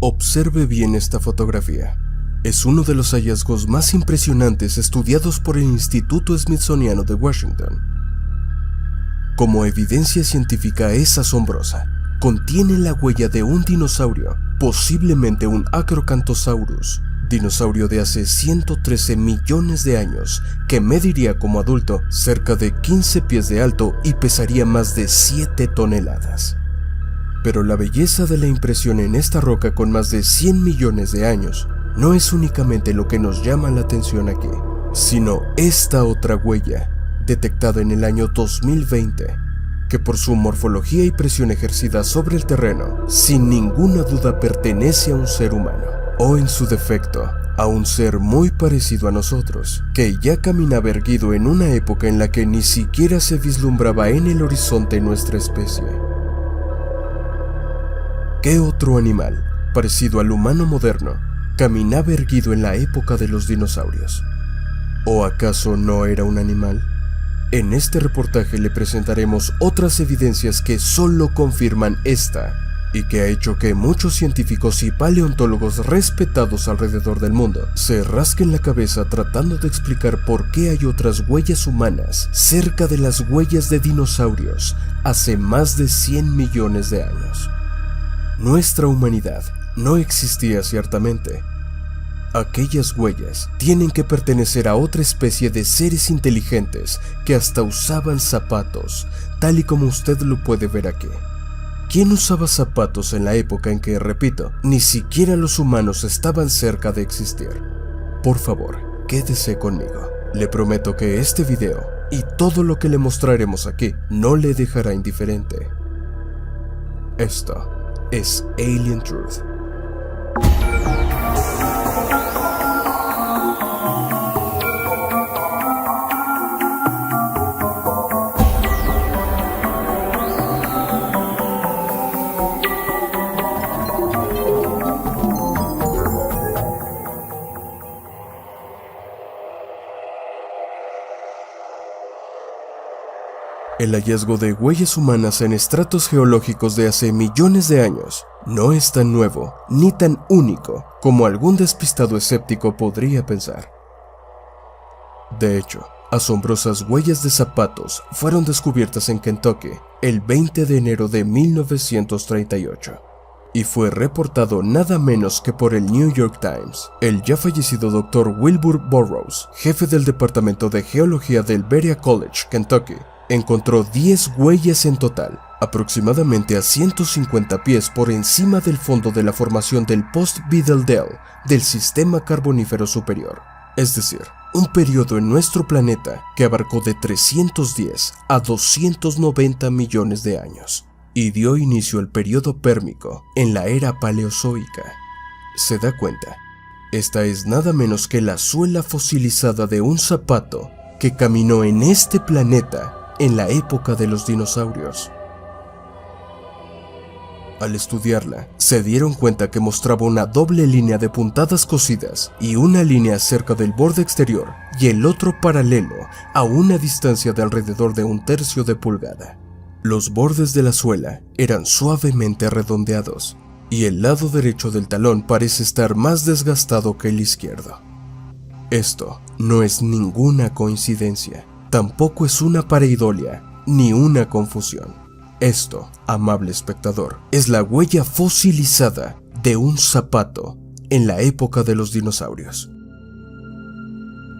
Observe bien esta fotografía. Es uno de los hallazgos más impresionantes estudiados por el Instituto Smithsoniano de Washington. Como evidencia científica es asombrosa. Contiene la huella de un dinosaurio, posiblemente un Acrocanthosaurus, dinosaurio de hace 113 millones de años, que mediría como adulto cerca de 15 pies de alto y pesaría más de 7 toneladas. Pero la belleza de la impresión en esta roca con más de 100 millones de años no es únicamente lo que nos llama la atención aquí, sino esta otra huella, detectada en el año 2020, que por su morfología y presión ejercida sobre el terreno, sin ninguna duda pertenece a un ser humano, o en su defecto, a un ser muy parecido a nosotros, que ya caminaba erguido en una época en la que ni siquiera se vislumbraba en el horizonte nuestra especie. ¿Qué otro animal, parecido al humano moderno, caminaba erguido en la época de los dinosaurios? ¿O acaso no era un animal? En este reportaje le presentaremos otras evidencias que solo confirman esta, y que ha hecho que muchos científicos y paleontólogos respetados alrededor del mundo se rasquen la cabeza tratando de explicar por qué hay otras huellas humanas cerca de las huellas de dinosaurios hace más de 100 millones de años. Nuestra humanidad no existía ciertamente. Aquellas huellas tienen que pertenecer a otra especie de seres inteligentes que hasta usaban zapatos, tal y como usted lo puede ver aquí. ¿Quién usaba zapatos en la época en que, repito, ni siquiera los humanos estaban cerca de existir? Por favor, quédese conmigo. Le prometo que este video y todo lo que le mostraremos aquí no le dejará indiferente. Esto es Alien Truth. El hallazgo de huellas humanas en estratos geológicos de hace millones de años no es tan nuevo ni tan único como algún despistado escéptico podría pensar. De hecho, asombrosas huellas de zapatos fueron descubiertas en Kentucky el 20 de enero de 1938 y fue reportado nada menos que por el New York Times. El ya fallecido Dr. Wilbur Burroughs, jefe del Departamento de Geología del Berea College, Kentucky, encontró 10 huellas en total, aproximadamente a 150 pies por encima del fondo de la formación del Post-Beetle Dell del sistema carbonífero superior, es decir, un periodo en nuestro planeta que abarcó de 310 a 290 millones de años y dio inicio al periodo pérmico en la era paleozoica. ¿Se da cuenta? Esta es nada menos que la suela fosilizada de un zapato que caminó en este planeta en la época de los dinosaurios. Al estudiarla, se dieron cuenta que mostraba una doble línea de puntadas cosidas y una línea cerca del borde exterior y el otro paralelo a una distancia de alrededor de 1/3 de pulgada. Los bordes de la suela eran suavemente redondeados y el lado derecho del talón parece estar más desgastado que el izquierdo. Esto no es ninguna coincidencia. Tampoco es una pareidolia ni una confusión. Esto, amable espectador, es la huella fosilizada de un zapato en la época de los dinosaurios.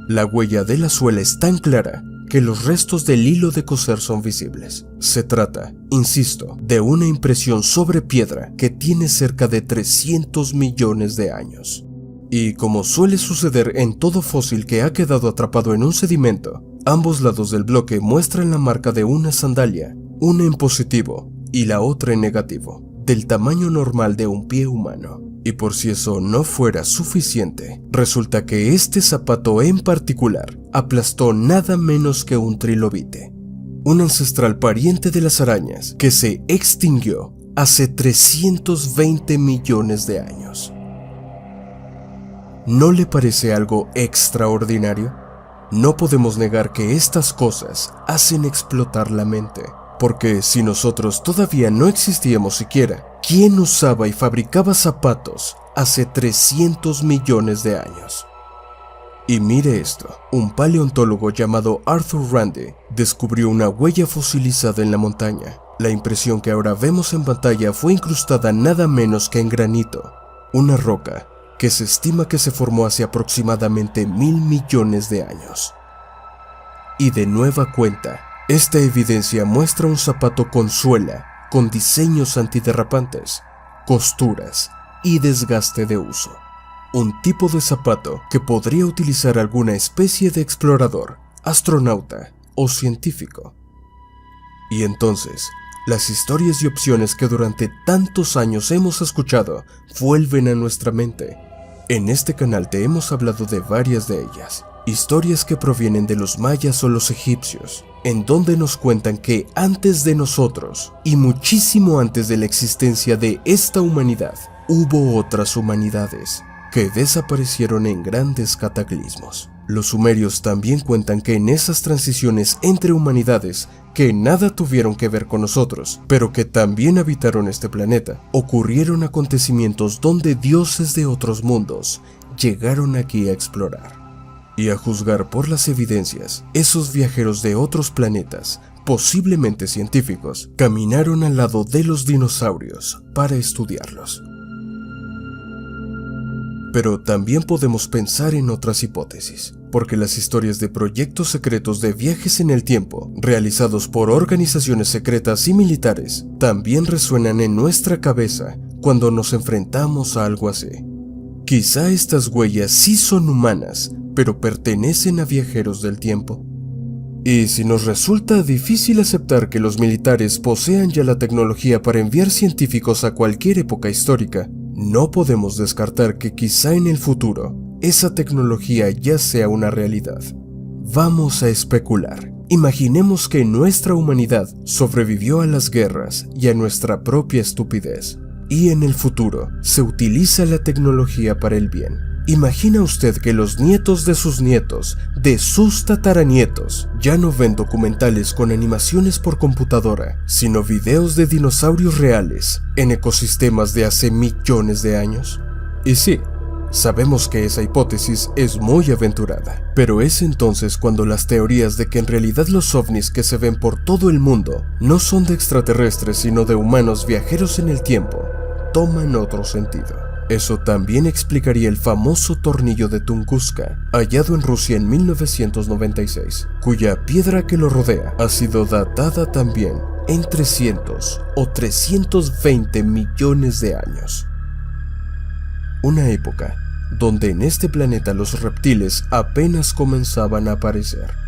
La huella de la suela es tan clara que los restos del hilo de coser son visibles. Se trata, insisto, de una impresión sobre piedra que tiene cerca de 300 millones de años. Y como suele suceder en todo fósil que ha quedado atrapado en un sedimento, ambos lados del bloque muestran la marca de una sandalia, una en positivo y la otra en negativo, del tamaño normal de un pie humano. Y por si eso no fuera suficiente, resulta que este zapato en particular aplastó nada menos que un trilobite, un ancestral pariente de las arañas que se extinguió hace 320 millones de años. ¿No le parece algo extraordinario? No podemos negar que estas cosas hacen explotar la mente, porque si nosotros todavía no existíamos siquiera, ¿quién usaba y fabricaba zapatos hace 300 millones de años? Y mire esto, un paleontólogo llamado Arthur Rande descubrió una huella fosilizada en la montaña. La impresión que ahora vemos en pantalla fue incrustada nada menos que en granito, una roca que se estima que se formó hace aproximadamente 1000 millones de años. Y de nueva cuenta, esta evidencia muestra un zapato con suela, con diseños antiderrapantes, costuras y desgaste de uso. Un tipo de zapato que podría utilizar alguna especie de explorador, astronauta o científico. Y entonces, las historias y opciones que durante tantos años hemos escuchado vuelven a nuestra mente. En este canal te hemos hablado de varias de ellas, historias que provienen de los mayas o los egipcios, en donde nos cuentan que antes de nosotros, y muchísimo antes de la existencia de esta humanidad, hubo otras humanidades que desaparecieron en grandes cataclismos. Los sumerios también cuentan que en esas transiciones entre humanidades que nada tuvieron que ver con nosotros, pero que también habitaron este planeta, ocurrieron acontecimientos donde dioses de otros mundos llegaron aquí a explorar. Y a juzgar por las evidencias, esos viajeros de otros planetas, posiblemente científicos, caminaron al lado de los dinosaurios para estudiarlos. Pero también podemos pensar en otras hipótesis, porque las historias de proyectos secretos de viajes en el tiempo, realizados por organizaciones secretas y militares, también resuenan en nuestra cabeza cuando nos enfrentamos a algo así. Quizá estas huellas sí son humanas, pero pertenecen a viajeros del tiempo. Y si nos resulta difícil aceptar que los militares posean ya la tecnología para enviar científicos a cualquier época histórica, no podemos descartar que quizá en el futuro esa tecnología ya sea una realidad. Vamos a especular. Imaginemos que nuestra humanidad sobrevivió a las guerras y a nuestra propia estupidez, y en el futuro se utiliza la tecnología para el bien. Imagina usted que los nietos de sus nietos, de sus tataranietos, ya no ven documentales con animaciones por computadora, sino videos de dinosaurios reales en ecosistemas de hace millones de años. Y sí, sabemos que esa hipótesis es muy aventurada, pero es entonces cuando las teorías de que en realidad los ovnis que se ven por todo el mundo no son de extraterrestres sino de humanos viajeros en el tiempo, toman otro sentido. Eso también explicaría el famoso tornillo de Tunguska, hallado en Rusia en 1996, cuya piedra que lo rodea ha sido datada también en 300 o 320 millones de años. Una época donde en este planeta los reptiles apenas comenzaban a aparecer.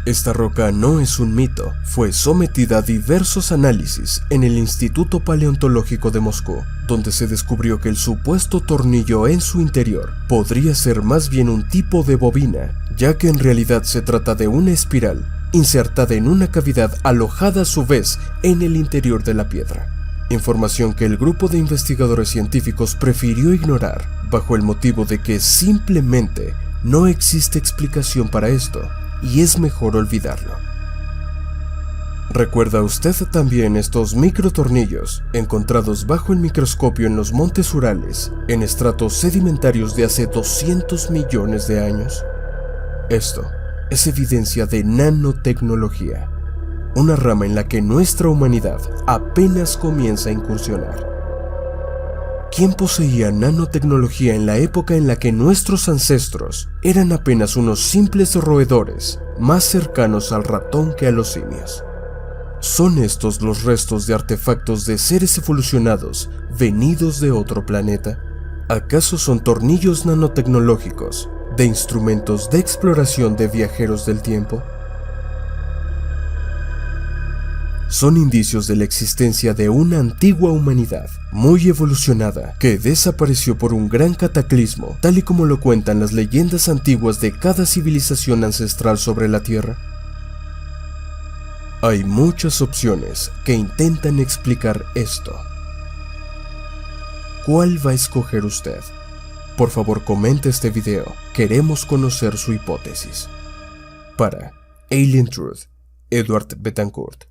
Esta roca no es un mito, fue sometida a diversos análisis en el Instituto Paleontológico de Moscú, donde se descubrió que el supuesto tornillo en su interior podría ser más bien un tipo de bobina, ya que en realidad se trata de una espiral insertada en una cavidad alojada a su vez en el interior de la piedra. Información que el grupo de investigadores científicos prefirió ignorar, bajo el motivo de que simplemente no existe explicación para esto, y es mejor olvidarlo. ¿Recuerda usted también estos microtornillos encontrados bajo el microscopio en los montes Urales, en estratos sedimentarios de hace 200 millones de años? Esto es evidencia de nanotecnología, una rama en la que nuestra humanidad apenas comienza a incursionar. ¿Quién poseía nanotecnología en la época en la que nuestros ancestros eran apenas unos simples roedores, más cercanos al ratón que a los simios? ¿Son estos los restos de artefactos de seres evolucionados venidos de otro planeta? ¿Acaso son tornillos nanotecnológicos de instrumentos de exploración de viajeros del tiempo? Son indicios de la existencia de una antigua humanidad, muy evolucionada, que desapareció por un gran cataclismo, tal y como lo cuentan las leyendas antiguas de cada civilización ancestral sobre la Tierra. Hay muchas opciones que intentan explicar esto. ¿Cuál va a escoger usted? Por favor, comente este video, queremos conocer su hipótesis. Para Alien Truth, Edward Betancourt.